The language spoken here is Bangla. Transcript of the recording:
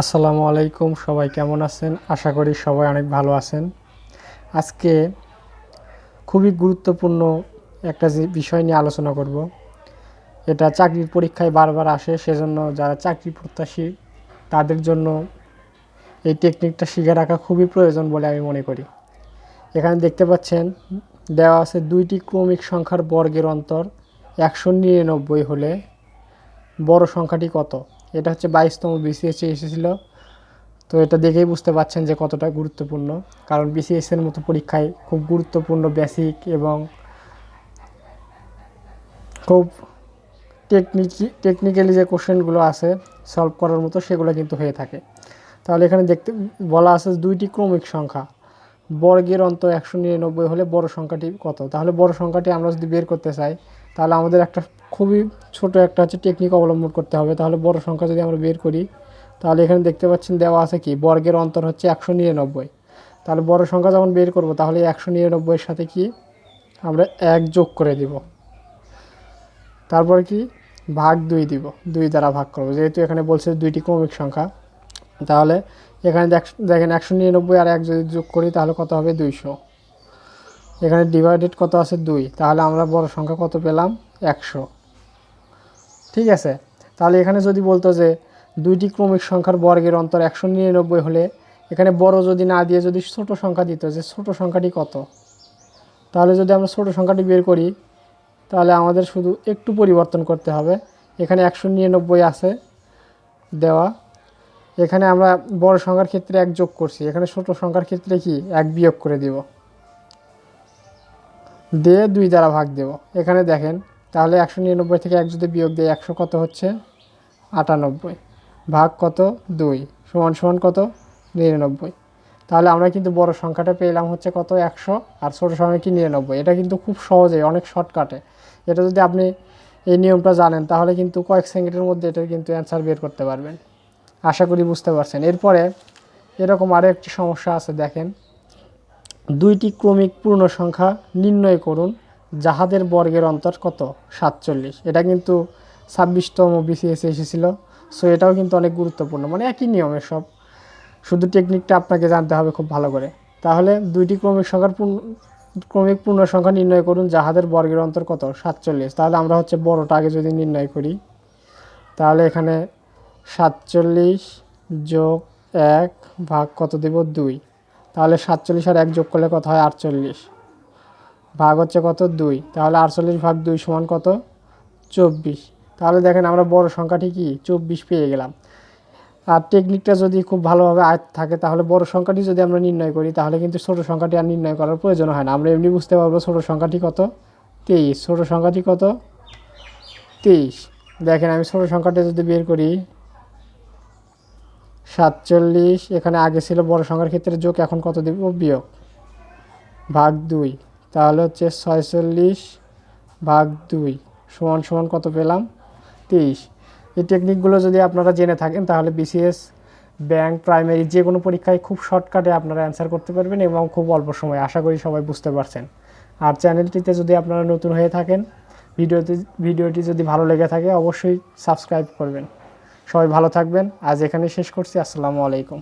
আসসালামু আলাইকুম, সবাই কেমন আছেন? আশা করি সবাই অনেক ভালো আছেন। আজকে খুবই গুরুত্বপূর্ণ একটা বিষয় নিয়ে আলোচনা করব। এটা চাকরির পরীক্ষায় বারবার আসে, সেজন্য যারা চাকরি প্রত্যাশী তাদের জন্য এই টেকনিকটা শিখে রাখা খুবই প্রয়োজন বলে আমি মনে করি। এখানে দেখতে পাচ্ছেন দেওয়া আছে দুইটি ক্রমিক সংখ্যার বর্গের অন্তর 199 হলে বড় সংখ্যাটি কত। এটা হচ্ছে 22তম বিসিএসে এসেছিল। তো এটা দেখেই বুঝতে পারছেন যে কতটা গুরুত্বপূর্ণ, কারণ বিসিএসের মতো পরীক্ষায় খুব গুরুত্বপূর্ণ বেসিক এবং খুব টেকনিক্যালি যে কোশ্চেনগুলো আছে সলভ করার মতো সেগুলো কিন্তু হয়ে থাকে। তাহলে এখানে দেখতে বলা আছে দুইটি ক্রমিক সংখ্যা বর্গের অন্তর 199 হলে বড় সংখ্যাটি কত। তাহলে বড় সংখ্যাটি আমরা যদি বের করতে চাই তাহলে আমাদের একটা খুবই ছোট একটা হচ্ছে টেকনিক অবলম্বন করতে হবে। তাহলে বড় সংখ্যা যদি আমরা বের করি তাহলে এখানে দেখতে পাচ্ছেন দেওয়া আছে কি বর্গের অন্তর হচ্ছে 199। তাহলে বড় সংখ্যা যখন বের করব তাহলে 199-এর সাথে কি আমরা 1 যোগ করে দিব, তারপর কি ভাগ 2 দিব, 2 দ্বারা ভাগ করব, যেহেতু এখানে বলছে দুইটি ক্রমিক সংখ্যা। তাহলে এখানে দেখেন 199 আর 1 যদি যোগ করি তাহলে কত হবে 200। এখানে ডিভাইডেড কত আছে 2, তাহলে আমরা বড় সংখ্যা কত পেলাম 100। ঠিক আছে, তাহলে এখানে যদি বলতো যে দুইটি ক্রমিক সংখ্যার বর্গের অন্তর 199 হলে এখানে বড় যদি না দিয়ে যদি ছোট সংখ্যা দিত যে ছোট সংখ্যাটি কত, তাহলে যদি আমরা ছোট সংখ্যাটি বের করি তাহলে আমাদের শুধু একটু পরিবর্তন করতে হবে। এখানে 199 আছে দেওয়া, এখানে আমরা বড় সংখ্যার ক্ষেত্রে 1 যোগ করছি, এখানে ছোট সংখ্যার ক্ষেত্রে কি 1 বিয়োগ করে দিব, দিয়ে 2 দ্বারা ভাগ দেব। এখানে দেখেন তাহলে 199 থেকে 1 যদি বিয়োগ দিয়ে 100 কত হচ্ছে 98, ভাগ কত 2 সমান সমান কত 99। তাহলে আমরা কিন্তু বড় সংখ্যাটা পেলাম হচ্ছে কত 100, আর ছোট সংখ্যা কি 99। এটা কিন্তু খুব সহজেই অনেক শর্টকাটে, এটা যদি আপনি এই নিয়মটা জানেন তাহলে কিন্তু কয়েক সেকেন্ডের মধ্যে এটার কিন্তু অ্যান্সার বের করতে পারবেন। আশা করি বুঝতে পারছেন। এরপরে এরকম আরও একটি সমস্যা আছে, দেখেন দুইটি ক্রমিক পূর্ণ সংখ্যা নির্ণয় করুন যাহাদের বর্গের অন্তর কত 47। এটা কিন্তু 26তম বিসিএসে এসেছিল। সো এটাও কিন্তু অনেক গুরুত্বপূর্ণ, মানে একই নিয়মের সব, শুধু টেকনিকটা আপনাকে জানতে হবে খুব ভালো করে। তাহলে দুইটি ক্রমিক পূর্ণ সংখ্যা নির্ণয় করুন যাহাদের বর্গের অন্তর কত 47। তাহলে আমরা হচ্ছে বড়টা আগে যদি নির্ণয় করি তাহলে এখানে 47 যোগ 1 ভাগ কত দেব 2, তাহলে 47 আর 1 যোগ করলে কত হয় 48, ভাগ হচ্ছে কত 2, তাহলে 48 ভাগ 2 সমান কত 24। তাহলে দেখেন আমরা বড় সংখ্যাটি কি 24 পেয়ে গেলাম। আর টেকনিকটা যদি খুব ভালোভাবে আয়ত্ত থাকে তাহলে বড় সংখ্যাটি যদি আমরা নির্ণয় করি তাহলে কিন্তু ছোট সংখ্যাটি আর নির্ণয় করার প্রয়োজন হয় না, আমরা এমনি বুঝতে পারবো ছোট সংখ্যাটি কত 23। ছোট সংখ্যাটি কত 23। দেখেন আমি ছোট সংখ্যাটি যদি বের করি 47, এখানে আগে ছিল বড় সংখ্যার ক্ষেত্রে যোগ, এখন কত দেব বিয়োগ, ভাগ 2, তাহলে হচ্ছে 46 ভাগ 2 সমান সমান কত পেলাম 23। এই টেকনিকগুলো যদি আপনারা জেনে থাকেন তাহলে বিসিএস, ব্যাংক, প্রাইমারি যে কোনো পরীক্ষায় খুব শর্টকাটে আপনারা অ্যান্সার করতে পারবেন এবং খুব অল্প সময়। আশা করি সবাই বুঝতে পারছেন। আর চ্যানেলটিতে যদি আপনারা নতুন হয়ে থাকেন, ভিডিওটি যদি ভালো লেগে থাকে অবশ্যই সাবস্ক্রাইব করবেন। সবাই ভালো থাকবেন। আজ এখানে শেষ করছি। আসসালামু আলাইকুম।